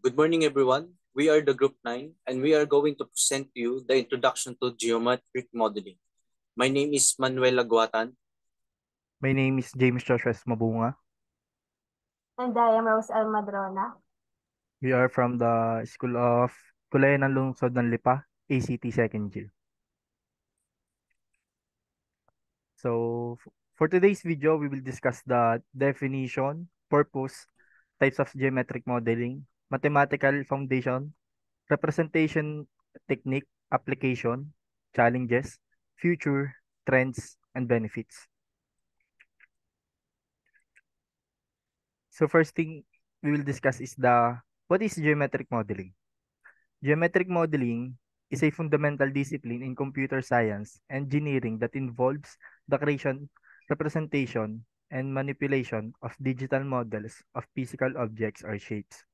Good morning, everyone. We are the Group 9, and we are going to present to you the introduction to geometric modeling. My name is Manuel Laguatan. My name is James Joshua Mabunga. And I am Rose L. Madrona. We are from the School of Kulayan ng Lungsod ng Lipa, ACT Second Year. So, for today's video, we will discuss the definition, purpose, types of geometric modeling, mathematical foundation, representation technique, application, challenges, future, trends, and benefits. So first thing we will discuss is what is geometric modeling? Geometric modeling is a fundamental discipline in computer science engineering that involves the creation, representation, and manipulation of digital models of physical objects or shapes.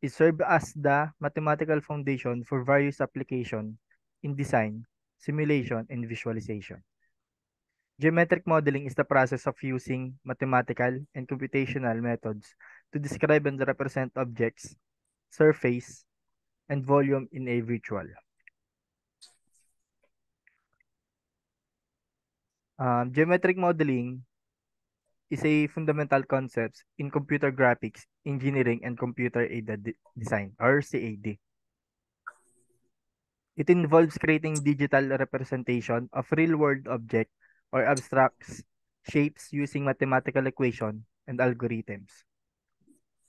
It serves as the mathematical foundation for various applications in design, simulation, and visualization. Geometric modeling is the process of using mathematical and computational methods to describe and represent objects, surface, and volume in a virtual. Geometric modeling is a fundamental concept in computer graphics, engineering, and computer-aided design, or CAD. It involves creating digital representation of real-world objects or abstract shapes using mathematical equation and algorithms.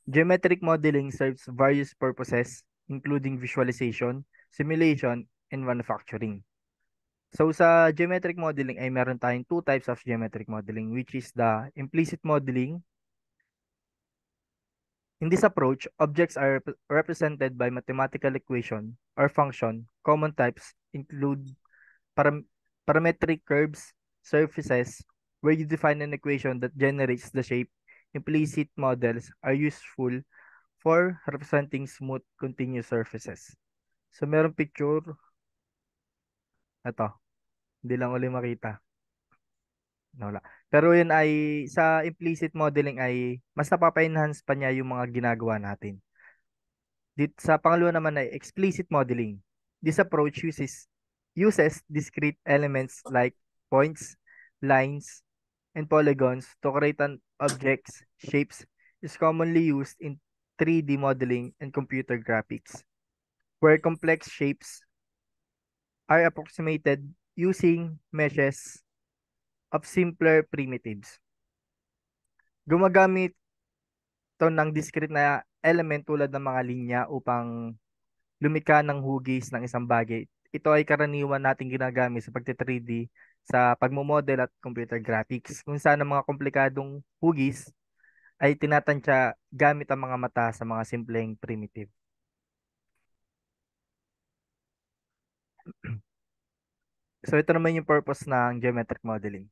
Geometric modeling serves various purposes, including visualization, simulation, and manufacturing. So sa geometric modeling ay meron tayong two types of geometric modeling, which is the implicit modeling. In this approach, objects are represented by mathematical equation or function. Common types include parametric curves, surfaces, where you define an equation that generates the shape. Implicit models are useful for representing smooth continuous surfaces. So meron picture, ito, hindi lang uli makita. Wala. Pero yun ay, sa implicit modeling ay, mas napapa-enhance pa niya yung mga ginagawa natin. Sa pangalawa naman ay explicit modeling. This approach uses discrete elements like points, lines, and polygons to create an objects, shapes, is commonly used in 3D modeling and computer graphics, where complex shapes are approximated using meshes of simpler primitives. Gumagamit to ng discrete na element tulad ng mga linya upang lumikha ng hugis ng isang bagay. Ito ay karaniwan nating ginagamit sa pagte-3D sa pagmomodel at computer graphics, kung saan ang mga komplikadong hugis ay tinatansya gamit ang mga mata sa mga simpleng primitive. So ito naman yung purpose ng geometric modeling.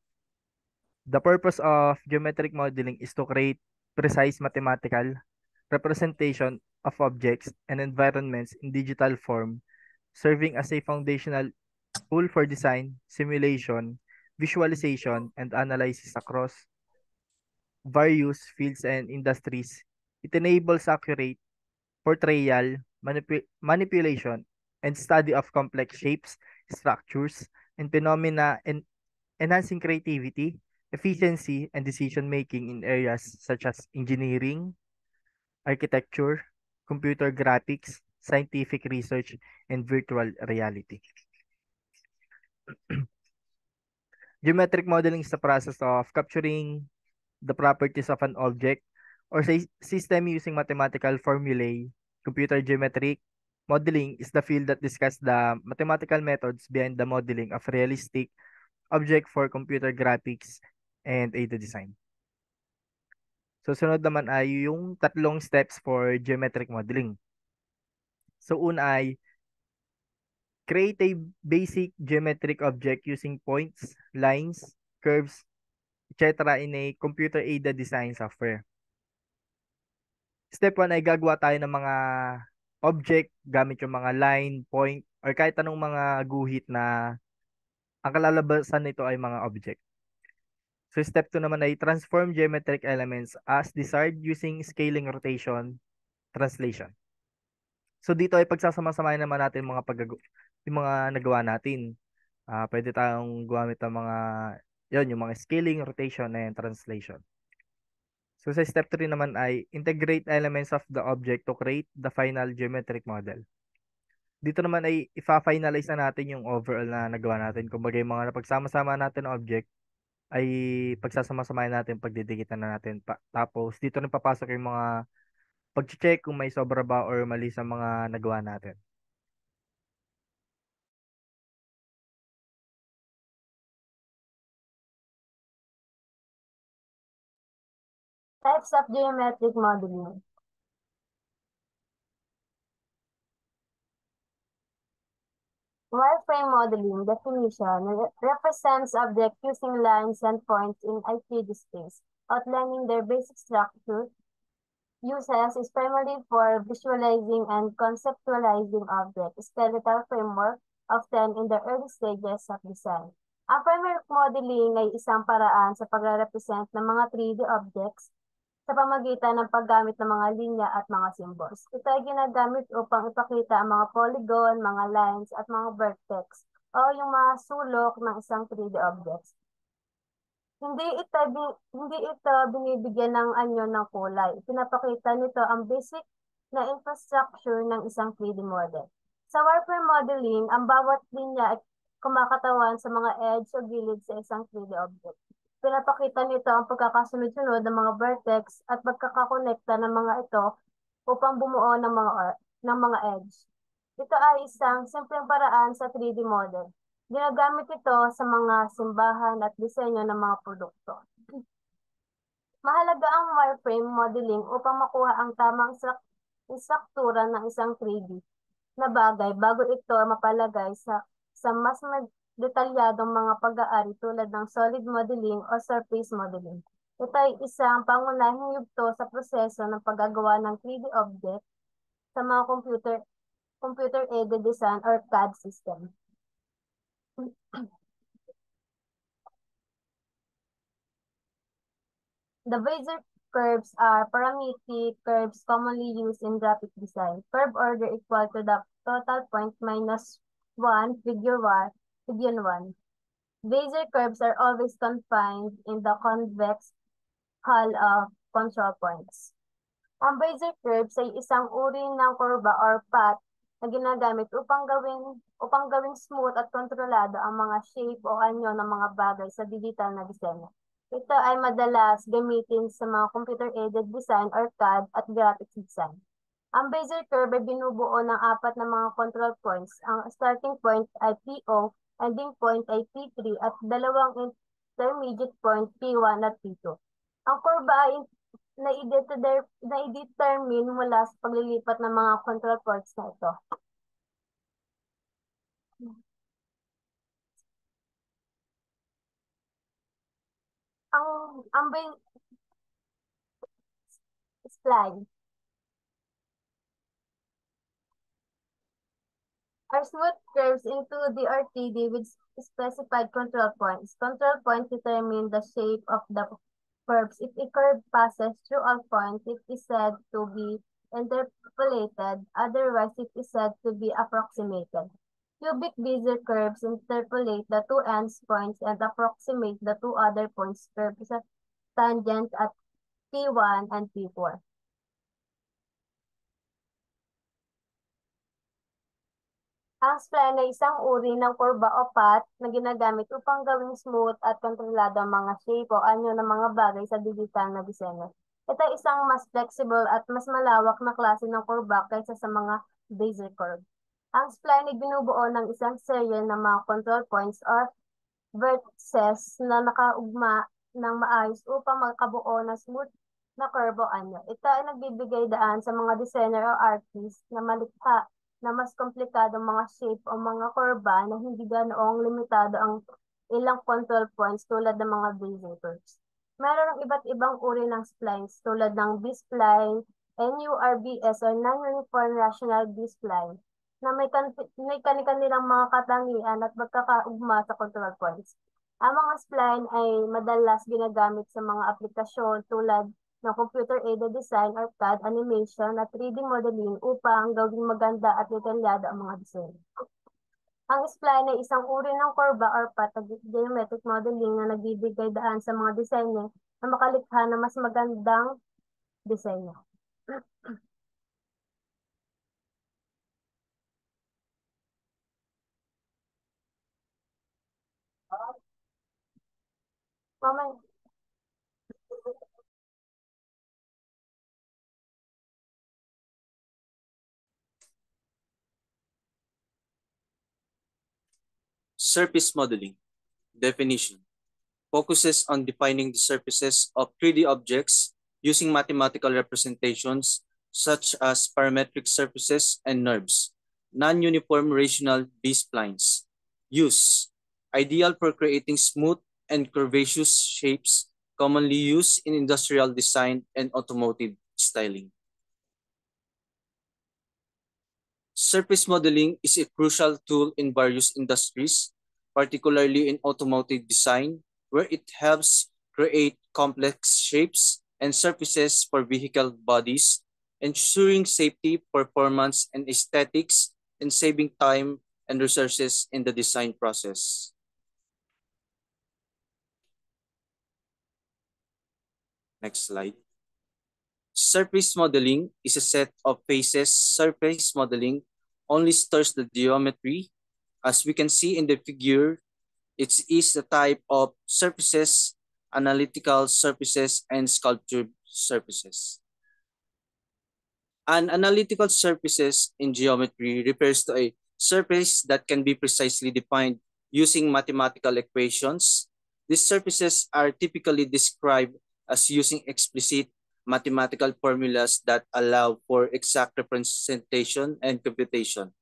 The purpose of geometric modeling is to create precise mathematical representation of objects and environments in digital form, serving as a foundational tool for design, simulation, visualization, and analysis across various fields and industries. It enables accurate portrayal, manipulation, and study of complex shapes, structures, and phenomena, and enhancing creativity, efficiency, and decision-making in areas such as engineering, architecture, computer graphics, scientific research, and virtual reality. Geometric modeling is the process of capturing the properties of an object or system using mathematical formulae. Computer geometric modeling is the field that discusses the mathematical methods behind the modeling of realistic object for computer graphics and aided design. So, sunod naman ay yung tatlong steps for geometric modeling. So, una ay create a basic geometric object using points, lines, curves, etc. in a computer-aided design software. Step 1 ay gagawa tayo ng mga object gamit yung mga line, point, or kahit anong mga guhit na ang kalalabasan nito ay mga object. So step 2 naman ay transform geometric elements as desired using scaling, rotation, translation. So dito ay pagsasama-samahin naman natin yung mga nagawa natin. Pwede tayong gumamit ng yung mga scaling, rotation, and translation. So sa step 3 naman ay integrate elements of the object to create the final geometric model. Dito naman ay ifa-finalize na natin yung overall na nagawa natin. Kumbaga yung mga napagsama-sama natin na object ay pagsasama-samahin natin, pagdidikitan na natin. Tapos dito na papasok yung mga pag-check kung may sobra ba or mali sa mga nagawa natin. Types of geometric modeling. Wireframe modeling definition represents objects using lines and points in a 3D space, outlining their basic structure. Uses is primarily for visualizing and conceptualizing objects, skeletal framework, often in the early stages of design. Ang framework modeling ay isang paraan sa pagre-represent ng mga 3D objects sa pamagitan ng paggamit ng mga linya at mga symbols. Ito ay ginagamit upang ipakita ang mga polygon, mga lines, at mga vertex o yung mga sulok ng isang 3D objects. Hindi ito binibigyan ng anyo ng kulay. Pinapakita nito ang basic na infrastructure ng isang 3D model. Sa wireframe modeling, ang bawat linya ay kumakatawan sa mga edge o gilid sa isang 3D object. Pinapakita nito ang pagkakasunod-sunod ng mga vertex at pagkakakonekta ng mga ito upang bumuo ng mga edge. Ito ay isang simpleng paraan sa 3D model. Ginagamit ito sa mga simbahan at disenyo ng mga produkto. Mahalaga ang wireframe modeling upang makuha ang tamang struktura ng isang 3D na bagay bago ito mapalagay sa mas detalyadong mga pag-aari tulad ng solid modeling o surface modeling. Ito ay isang pangunahing yugto sa proseso ng paggagawa ng 3D object sa mga computer-aided design or CAD system. The Bezier curves are parametric curves commonly used in graphic design. Curve order equal to the total point minus 1, figure 1, figure 1. Bezier curves are always confined in the convex hull of control points. Ang Bezier curves ay isang uri ng kurba or path na ginagamit upang gawing smooth at kontrolado ang mga shape o anyo ng mga bagay sa digital na disenyo. Ito ay madalas gamitin sa mga computer-aided design or CAD at graphics design. Ang Bezier curve ay binubuo ng 4 na mga control points. Ang starting point ay PO, ending point ay P3 at dalawang intermediate point P1 at P2. Ang kurba ay na-determine mula sa paglilipat ng mga control points na ito. Ang spline are smooth curves into the or 3D with specified control points. Control points determine the shape of the curves. If a curve passes through all points, it is said to be interpolated. Otherwise, it is said to be approximated. Cubic Bezier curves interpolate the two ends points and approximate the two other points curves at tangent at P1 and P4. Ang spline ay isang uri ng kurba o path na ginagamit upang gawing smooth at kontrolado ang mga shape o anyo ng mga bagay sa digital na disenyo. Ito ay isang mas flexible at mas malawak na klase ng kurba kaysa sa mga Bezier curve. Ang spline ay binubuo ng isang serye ng mga control points or vertices na nakaugma ng maayos upang magkabuo ng smooth na curve o anyo. Ito ay nagbibigay daan sa mga designer o artist na malikha na mas komplikadong mga shape o mga kurba na hindi ganoong limitado ang ilang control points tulad ng mga Bezier curves. Meron ng iba't ibang uri ng splines tulad ng B-spline, NURBS o Non-Uniform Rational B-spline na may kanilang mga katangian at magkakaugma sa control points. Ang mga spline ay madalas ginagamit sa mga aplikasyon tulad ng computer-aided design or CAD animation at 3D modeling upang gawing maganda at detalyado ang mga disenyo. Ang spline ay isang uri ng kurba or path na geometric modeling na nagbibigay daan sa mga disenyo na makalikha ng mas magandang disenyo. Mamaya. Surface modeling. Definition. Focuses on defining the surfaces of 3D objects using mathematical representations such as parametric surfaces and NURBS, non-uniform rational B-splines. Use. Ideal for creating smooth and curvaceous shapes commonly used in industrial design and automotive styling. Surface modeling is a crucial tool in various industries, particularly in automotive design, where it helps create complex shapes and surfaces for vehicle bodies, ensuring safety, performance, and aesthetics, and saving time and resources in the design process. Next slide. Surface modeling is a set of faces. Surface modeling only stores the geometry. As we can see in the figure, it is a type of surfaces, analytical surfaces, and sculptured surfaces. An analytical surfaces in geometry refers to a surface that can be precisely defined using mathematical equations. These surfaces are typically described as using explicit mathematical formulas that allow for exact representation and computation.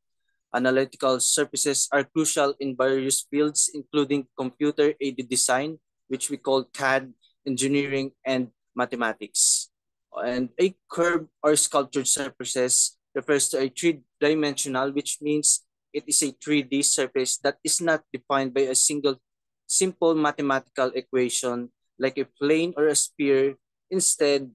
Analytical surfaces are crucial in various fields, including computer-aided design, which we call CAD, engineering, and mathematics. And a curved or sculptured surfaces refers to a three-dimensional, which means it is a 3D surface that is not defined by a single simple mathematical equation like a plane or a sphere. Instead,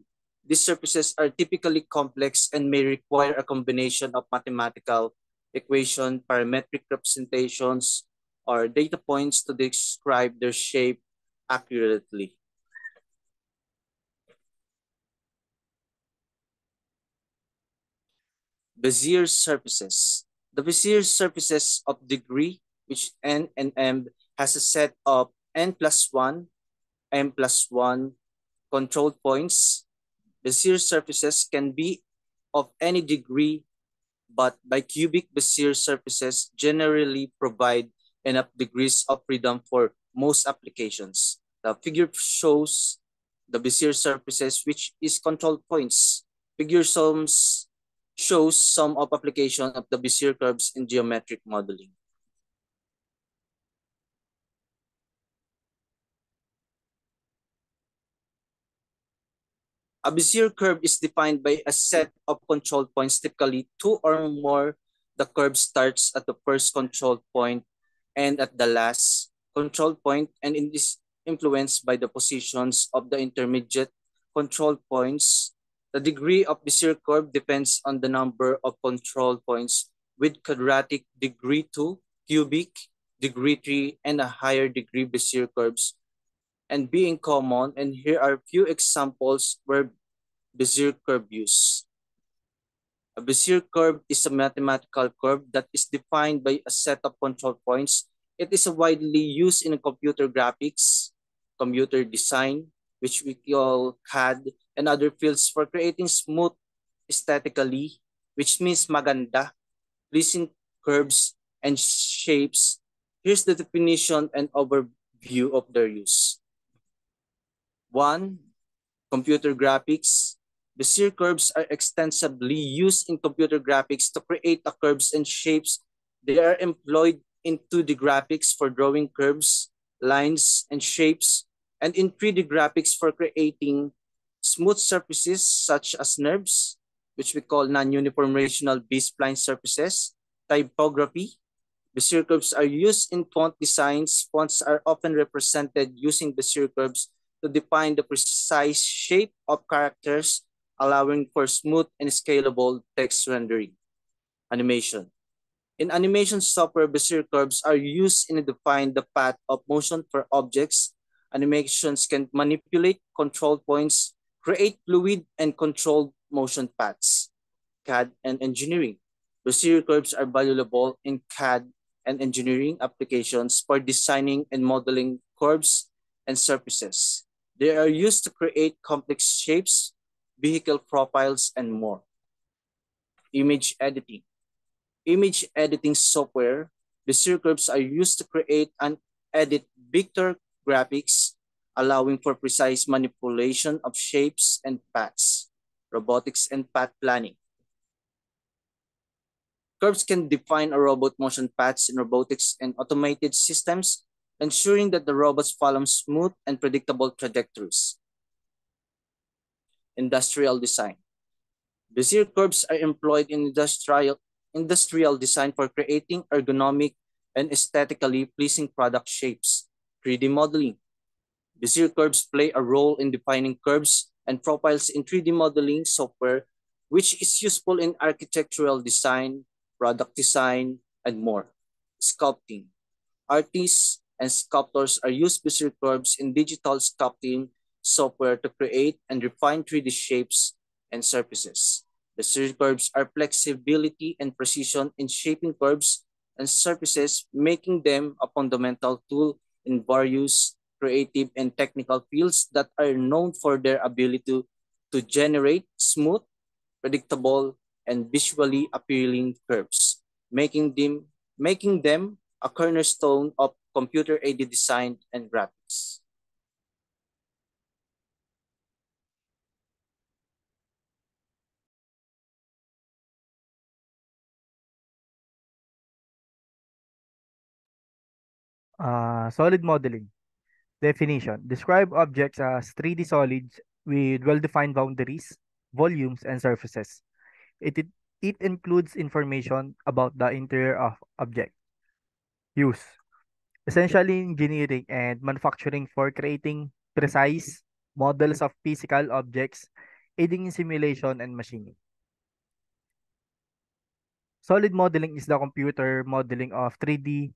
these surfaces are typically complex and may require a combination of mathematical equation, parametric representations, or data points to describe their shape accurately. Bezier surfaces. The Bezier surfaces of degree, which n and m has a set of n plus 1, m plus 1 control points. Bezier surfaces can be of any degree, but bicubic Bezier surfaces generally provide enough degrees of freedom for most applications. The figure shows the Bezier surfaces, which is control points. Figure sums shows some of application of the Bezier curves in geometric modeling. A Bezier curve is defined by a set of control points, typically 2 or more. The curve starts at the first control point and at the last control point, and it is influenced by the positions of the intermediate control points. The degree of Bezier curve depends on the number of control points, with quadratic degree 2, cubic degree 3, and a higher degree Bezier curves and being common. And here are a few examples where Bezier curve use. A Bezier curve is a mathematical curve that is defined by a set of control points. It is widely used in computer graphics, computer design, which we call CAD, and other fields for creating smooth aesthetically, which means maganda, pleasing curves and shapes. Here's the definition and overview of their use. 1. Computer graphics. Bezier curves are extensively used in computer graphics to create the curves and shapes. They are employed in 2D graphics for drawing curves, lines, and shapes, and in 3D graphics for creating smooth surfaces such as NURBS, which we call non-uniform rational B-spline surfaces. Typography. Bezier curves are used in font designs. Fonts are often represented using Bezier curves to define the precise shape of characters, allowing for smooth and scalable text rendering. Animation. In animation software, Bezier curves are used in define the path of motion for objects. Animations can manipulate control points, create fluid and controlled motion paths. CAD and engineering. Bezier curves are valuable in CAD and engineering applications for designing and modeling curves and surfaces. They are used to create complex shapes, vehicle profiles, and more. Image editing. Image editing software, Bezier curves are used to create and edit vector graphics, allowing for precise manipulation of shapes and paths. Robotics and path planning. Curves can define a robot motion paths in robotics and automated systems, ensuring that the robots follow smooth and predictable trajectories. Industrial design. Bezier curves are employed in industrial design for creating ergonomic and aesthetically pleasing product shapes. 3D modeling. Bezier curves play a role in defining curves and profiles in 3D modeling software, which is useful in architectural design, product design, and more. Sculpting. Artists and sculptors are used Bezier curves in digital sculpting software to create and refine 3D shapes and surfaces. Bezier curves are flexibility and precision in shaping curves and surfaces, making them a fundamental tool in various creative and technical fields that are known for their ability to generate smooth, predictable, and visually appealing curves, making them a cornerstone of computer-aided design and graphics. Solid modeling. Definition. Describe objects as 3D solids with well-defined boundaries, volumes, and surfaces. It includes information about the interior of object. Use. Essentially engineering and manufacturing for creating precise models of physical objects, aiding in simulation and machining. Solid modeling is the computer modeling of 3D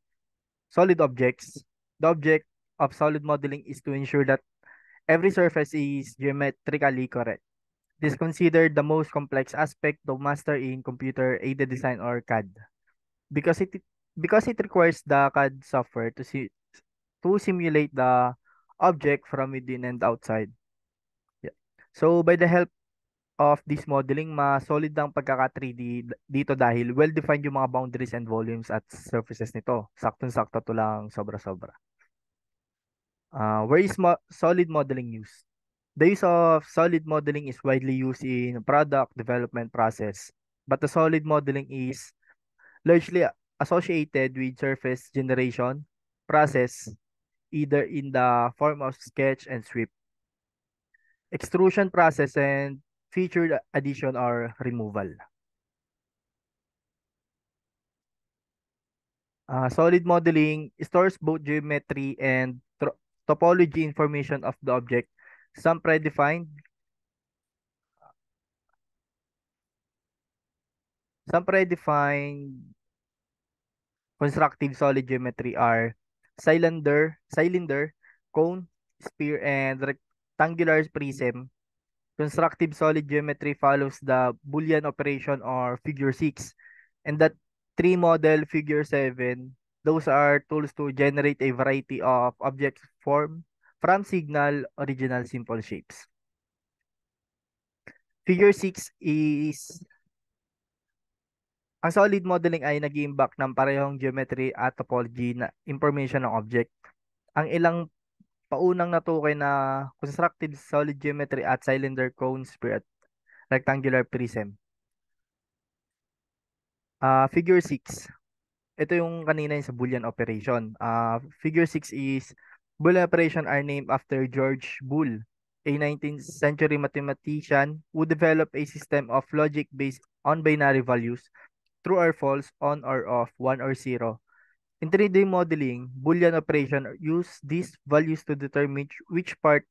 solid objects. The object of solid modeling is to ensure that every surface is geometrically correct. This is considered the most complex aspect to master in computer-aided design or CAD because it requires the CAD software to simulate the object from within and outside. Yeah. So by the help of this modeling, solid ang pagkaka-3D dito dahil well-defined yung mga boundaries and volumes at surfaces nito. Saktong-sakto to lang, sobra-sobra. Where is solid modeling used? The use of solid modeling is widely used in product development process, but the solid modeling is largely associated with surface generation process, either in the form of sketch and sweep, extrusion process, and featured addition or removal. Solid modeling stores both geometry and topology information of the object. Some predefined constructive solid geometry are cylinder, cone, sphere, and rectangular prism. Constructive solid geometry follows the Boolean operation or figure 6, and that tree model figure 7, those are tools to generate a variety of objects from signal original simple shapes. Figure 6 is ang solid modeling ay nag-iimbak ng parehong geometry at topology na information ng object. Ang ilang paunang natukoy na constructed solid geometry at cylinder, cone, sphere, at rectangular prism. Figure 6. Ito yung kanina yung sa Boolean operation. Figure 6 is Boolean operation are named after George Boole, a 19th century mathematician who developed a system of logic based on binary values, true or false, on or off, 1 or 0. In 3D modeling, Boolean operation use these values to determine which part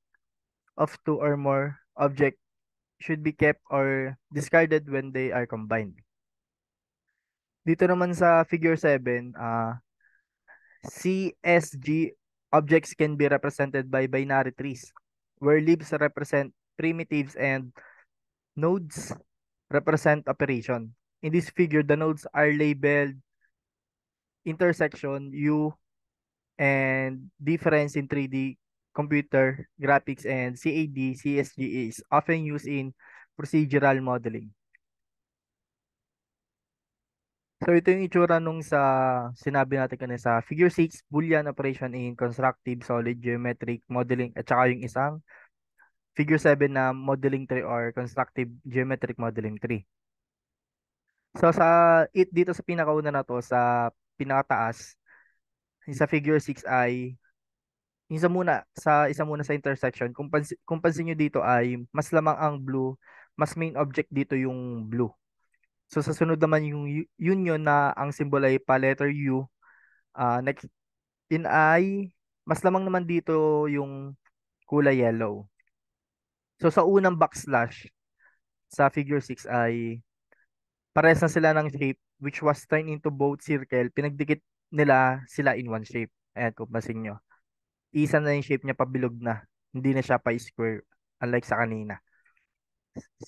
of two or more objects should be kept or discarded when they are combined. Dito naman sa figure 7, CSG objects can be represented by binary trees, where leaves represent primitives and nodes represent operation. In this figure, the nodes are labeled intersection, U, and difference in 3D computer graphics, and CAD, CSG is often used in procedural modeling. So ito yung itsura nung sa sinabi natin kanina sa figure 6, Boolean operation in constructive solid geometric modeling, at saka yung isang figure 7 na modeling tree or constructive geometric modeling tree. So dito sa pinakauna na to, sa pinakataas, yung sa figure 6 ay isa muna sa intersection. Kung pansin nyo dito ay mas lamang ang blue, mas main object dito yung blue. So sa sunod naman yung union na ang symbol ay pa letter U. Next in I, mas lamang naman dito yung kulay yellow. So sa unang backslash sa figure 6 ay parehas na sila ng shape which was turned into both circle. Pinagdikit nila sila in one shape. Ayan, kung pansin nyo. Isa na yung shape niya, pabilog na. Hindi na siya pa-square unlike sa kanina.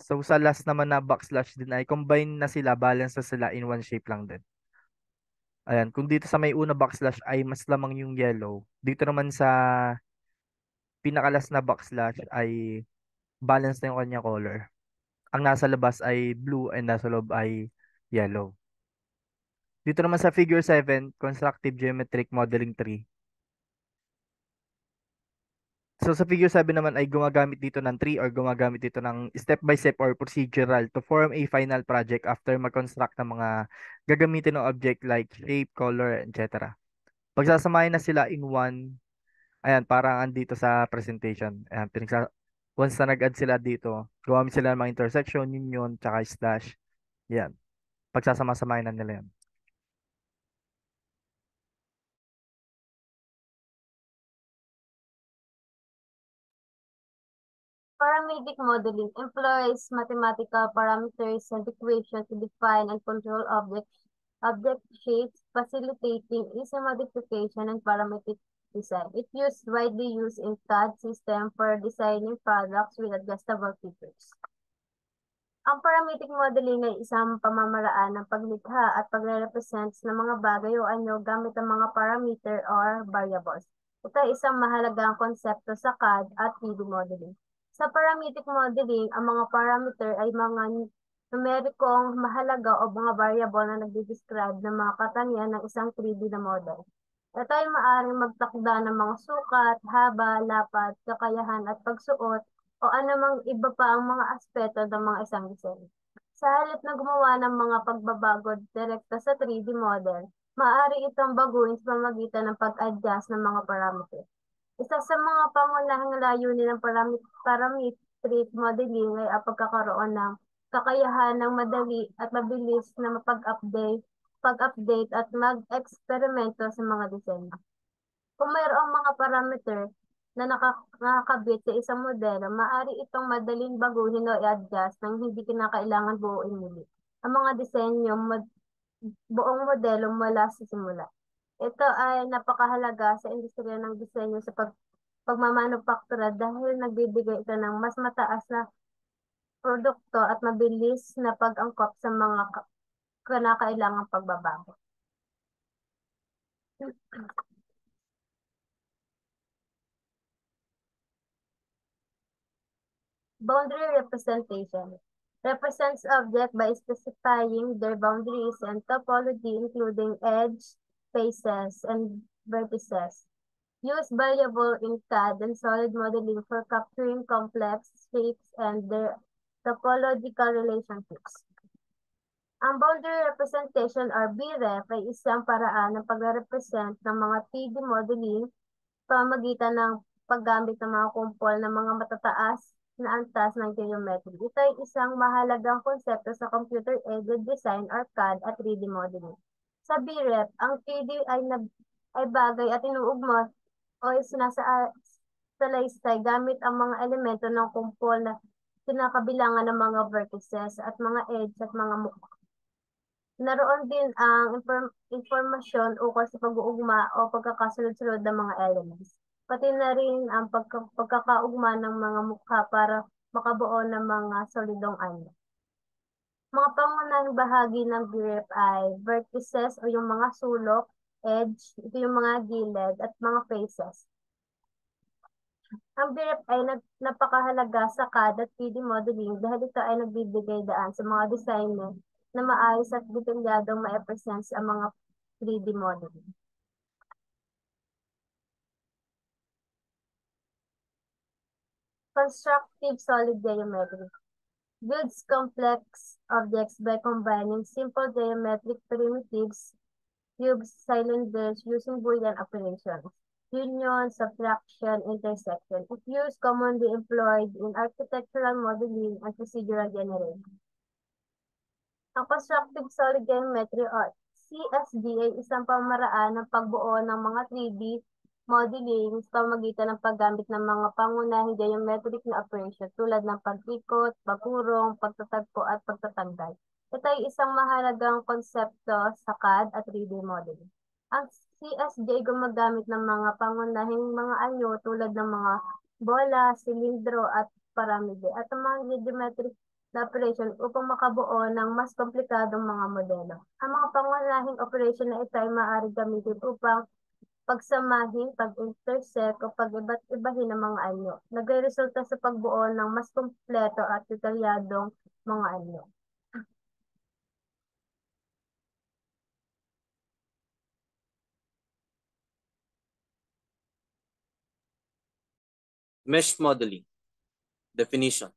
So sa last naman na backslash din ay combine na sila, balance na sila in one shape lang din. Ayan, kung dito sa may una backslash ay mas lamang yung yellow, dito naman sa pinakalas na backslash ay balance na yung kanya color. Ang nasa labas ay blue and nasa loob ay yellow. Dito naman sa figure 7, constructive geometric modeling tree. So sa figure 7 naman ay gumagamit dito ng tree or gumagamit dito ng step-by-step or procedural to form a final project after mag-construct ng mga gagamitin ng object like shape, color, etc. Pagsasamahin na sila in one, ayan, parang andito sa presentation. Ayan, once na nag-add sila dito, gumamit sila ng mga intersection, union, tsaka slash. Yan. Pagsasama-samahin na nila yan. Parametric modeling employs mathematical parameters and equations to define and control object shapes, facilitating easy modification and parametric design. It is widely used in CAD system for designing products with adjustable features. Ang parametric modeling ay isang pamamaraan ng paglikha at pagre-represent ng mga bagay o anyo gamit ang mga parameter or variables. Ito ay isang mahalagang konsepto sa CAD at 3D modeling. Sa parametric modeling, ang mga parameter ay mga numerikong mahalaga o mga variable na nagdi-describe ng mga katangian ng isang 3D na model. Ito ay maaaring magtakda ng mga sukat, haba, lapad, kakayahan at pagsuot o anumang iba pa ang mga aspeto ng mga isang disenyo. Sa halip na gumawa ng mga pagbabago direkta sa 3D model, maaari itong baguhin sa pamamagitan ng pag-adjust ng mga parameter. Isa sa mga pangunahing layunin ng parametric modeling ay ang pagkakaroon ng kakayahan ng madali at mabilis na pag-update at mag-eksperimento sa mga disenyo. Kung mayroong mga parameter na nakakabit sa isang modelo, maaari itong madaling baguhin o i-adjust nang hindi kinakailangan buuin muli ang mga disenyo buong modelo mula sa simula. Ito ay napakahalaga sa industriya ng disenyo sa pagmamanufaktura dahil nagbibigay ito ng mas mataas na produkto at mabilis na pag-angkop sa mga kinakailangang pagbabago. Boundary representation represents objects by specifying their boundaries and topology, including edge, faces, and vertices. Use variable in CAD and solid modeling for capturing complex shapes and their topological relationships. Ang boundary representation or BREF ay isang paraan ng pag-represent ng mga 3D modeling pamamagitan ng paggamit ng mga kumpol ng mga matataas na antas ng geometry. Ito ay isang mahalagang konsepto sa computer-aided design or CAD at 3D modeling. Sa BREF, ang 3D ay bagay at inuugmot o salaysay gamit ang mga elemento ng kumpol na kinakabilangan ng mga vertices at mga edge at mga mukha. Naroon din ang impormasyon ukol sa pag-uugma o pagkakasunod-sunod ng mga elements, pati na rin ang pagkakaugma ng mga mukha para makabuo ng mga solidong anyo. Mga pangunahing bahagi ng grip ay vertices o yung mga sulok, edge, ito yung mga gilid at mga faces. Ang grip ay napakahalaga sa CAD at 3D modeling dahil ito ay nagbibigay daan sa mga designer na maayos at detalyadong ma-present ang mga 3D modeling. Constructive solid geometry builds complex objects by combining simple geometric primitives, cubes, cylinders using Boolean operations. Union, subtraction, intersection is used commonly employed in architectural modeling and procedural generation. Ang constructive solid geometry o CSG ay isang pamaraan ng pagbuo ng mga 3D modeling sa pamamagitan ng paggamit ng mga pangunahing geometric na operation tulad ng pag-ikot, pagkurong, pagtatagpo at pagtatanggal. Ito ay isang mahalagang konsepto sa CAD at 3D modeling. Ang CSG ay gumagamit ng mga pangunahing mga anyo tulad ng mga bola, silindro at paramide at ang mga geometric na operation upang makabuo ng mas komplikadong mga modelo. Ang mga pangunahing operation na ito ay maaari gamitin upang pagsamahin, pag-intersect o pag-iba't-ibahin ng mga anyo. Nagre-resulta sa pagbuo ng mas kompleto at detalyadong mga anyo. Mesh modeling. Definition.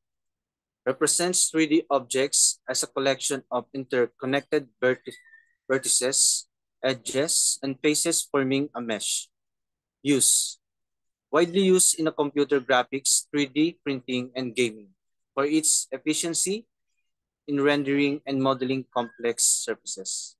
Represents 3D objects as a collection of interconnected vertices, edges, and faces forming a mesh. Use. Widely used in a computer graphics, 3D printing, and gaming for its efficiency in rendering and modeling complex surfaces.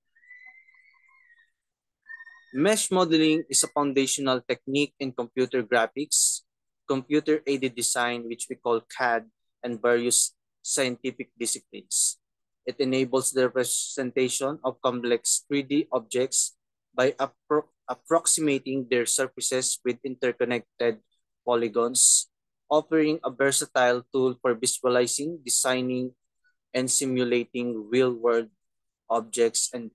Mesh modeling is a foundational technique in computer graphics, computer-aided design, which we call CAD, and various scientific disciplines. It enables the representation of complex 3D objects by approximating their surfaces with interconnected polygons, offering a versatile tool for visualizing, designing, and simulating real-world objects and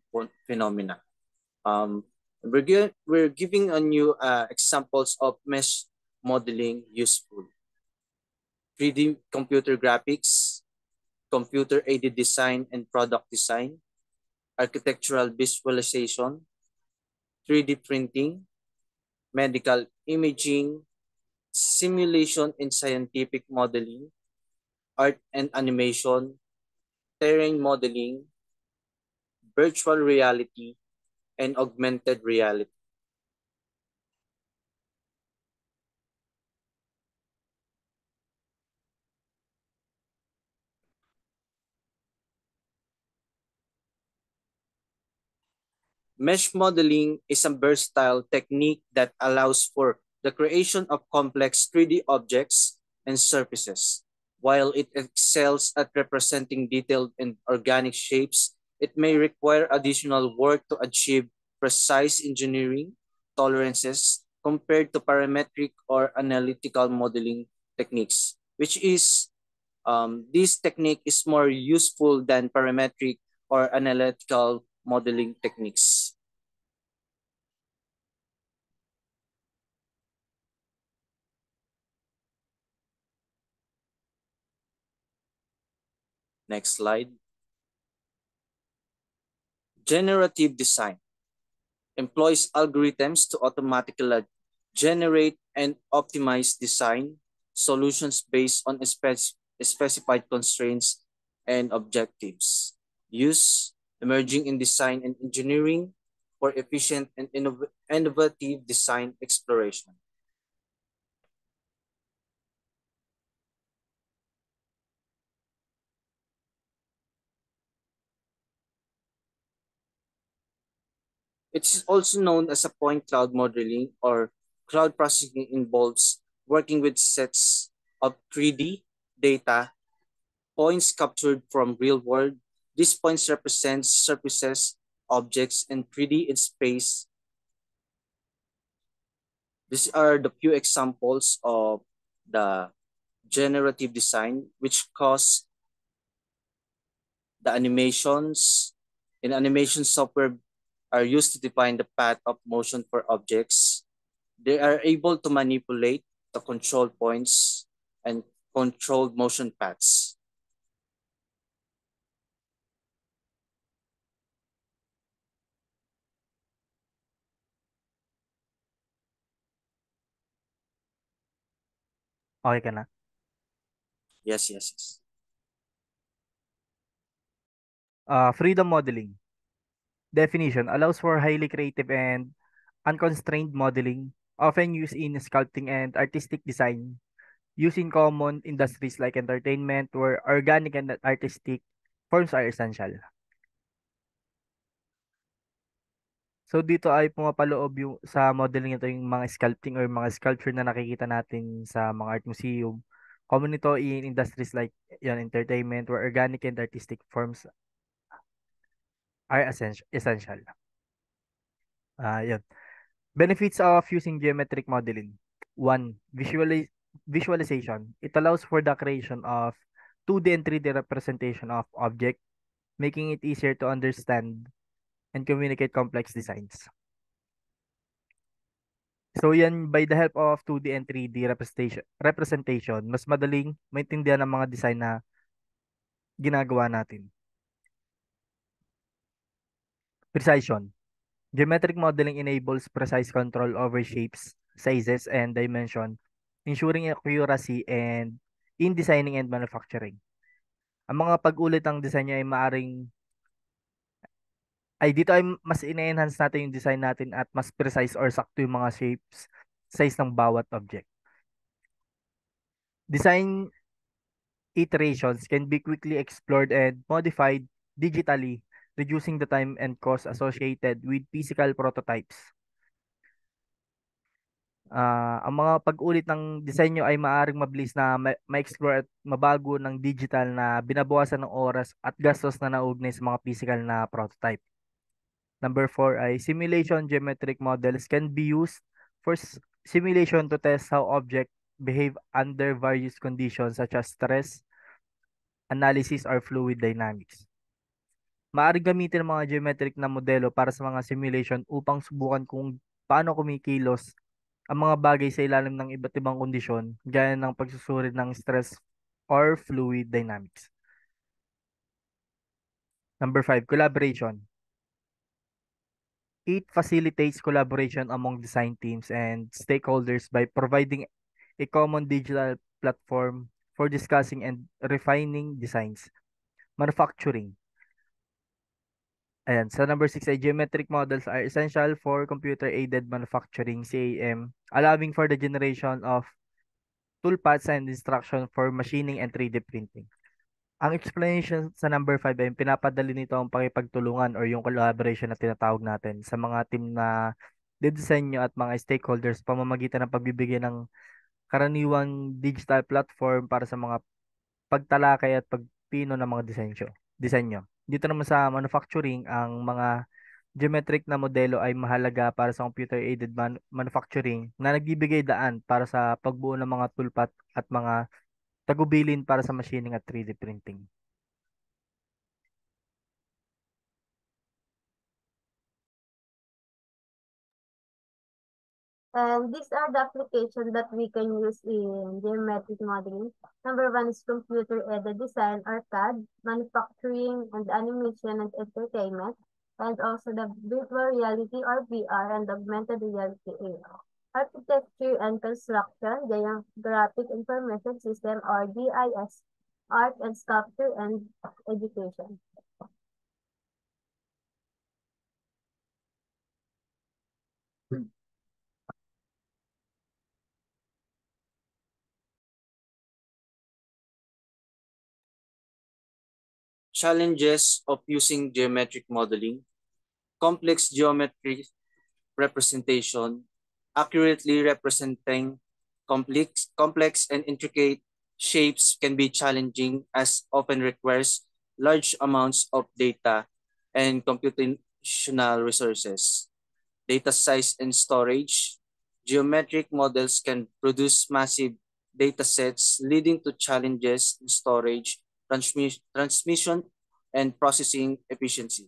phenomena. We're giving a new examples of mesh modeling useful. 3D computer graphics, computer-aided design and product design, architectural visualization, 3D printing, medical imaging, simulation and scientific modeling, art and animation, terrain modeling, virtual reality, and augmented reality. Mesh modeling is a versatile technique that allows for the creation of complex 3D objects and surfaces. While it excels at representing detailed and organic shapes, it may require additional work to achieve precise engineering tolerances compared to parametric or analytical modeling techniques, which is this technique is more useful than parametric or analytical modeling techniques. Next slide. Generative design employs algorithms to automatically generate and optimize design solutions based on specified constraints and objectives. Use emerging in design and engineering for efficient and innovative design exploration. It is also known as a point cloud modeling or cloud processing involves working with sets of 3D data, points captured from real world. These points represent surfaces, objects, and 3D in space. These are the few examples of the generative design, which cause the animations in animation software are used to define the path of motion for objects. They are able to manipulate the control points and control motion paths. Okay ka na? Yes, yes, yes. Freedom modeling. Definition allows for highly creative and unconstrained modeling, often used in sculpting and artistic design, used in common industries like entertainment, where organic and artistic forms are essential. So dito ay pumapaloob yung sa modeling ito yung mga sculpting or mga sculpture na nakikita natin sa mga art museum. Common ito in industries like yan, entertainment, where organic and artistic forms are essential. Yun. Benefits of using geometric modeling. One, visualization. It allows for the creation of 2D and 3D representation of object, making it easier to understand and communicate complex designs. So yan, by the help of 2D and 3D representation, mas madaling maintindihan ang mga design na ginagawa natin. Precision. Geometric modeling enables precise control over shapes, sizes, and dimension, ensuring accuracy and in designing and manufacturing. Ang mga pag-ulit ng design niya ay dito ay mas ina-enhance natin yung design natin at mas precise or sakto yung mga shapes, size ng bawat object. Design iterations can be quickly explored and modified digitally, reducing the time and cost associated with physical prototypes. Ang mga pag-ulit ng disenyo ay maaaring mabilis na ma-explore at mabago ng digital na binabawasan ng oras at gastos na naugnay sa mga physical na prototype. Number 4 ay simulation geometric models can be used for simulation to test how objects behave under various conditions such as stress, analysis, or fluid dynamics. Maaaring gamitin ang mga geometric na modelo para sa mga simulation upang subukan kung paano kumikilos ang mga bagay sa ilalim ng iba't ibang kondisyon, gaya ng pagsusuri ng stress or fluid dynamics. Number 5, collaboration. It facilitates collaboration among design teams and stakeholders by providing a common digital platform for discussing and refining designs. Manufacturing. Ayan. So number 6 ay geometric models are essential for computer-aided manufacturing, CAM, allowing for the generation of toolpaths and instruction for machining and 3D printing. Ang explanation sa number 5 ay pinapadali nito ang pakipagtulungan or yung collaboration na tinatawag natin sa mga team na didisenyo at mga stakeholders pamamagitan ng pagbibigay ng karaniwang digital platform para sa mga pagtalakay at pagpino ng mga disenyo. Dito naman sa manufacturing, ang mga geometric na modelo ay mahalaga para sa computer-aided manufacturing na nagbibigay daan para sa pagbuo ng mga toolpath at mga tagubilin para sa machining at 3D printing. And these are the applications that we can use in geometric modeling. Number 1 is computer-aided design or CAD, manufacturing and animation and entertainment, and also the virtual reality or VR and augmented reality AR. Architecture and construction, graphic information system or GIS, art and sculpture and education. Challenges of using geometric modeling. Complex geometry representation, accurately representing Complex and intricate shapes can be challenging as often requires large amounts of data and computational resources. Data size and storage. Geometric models can produce massive data sets leading to challenges in storage, transmission, and processing efficiency.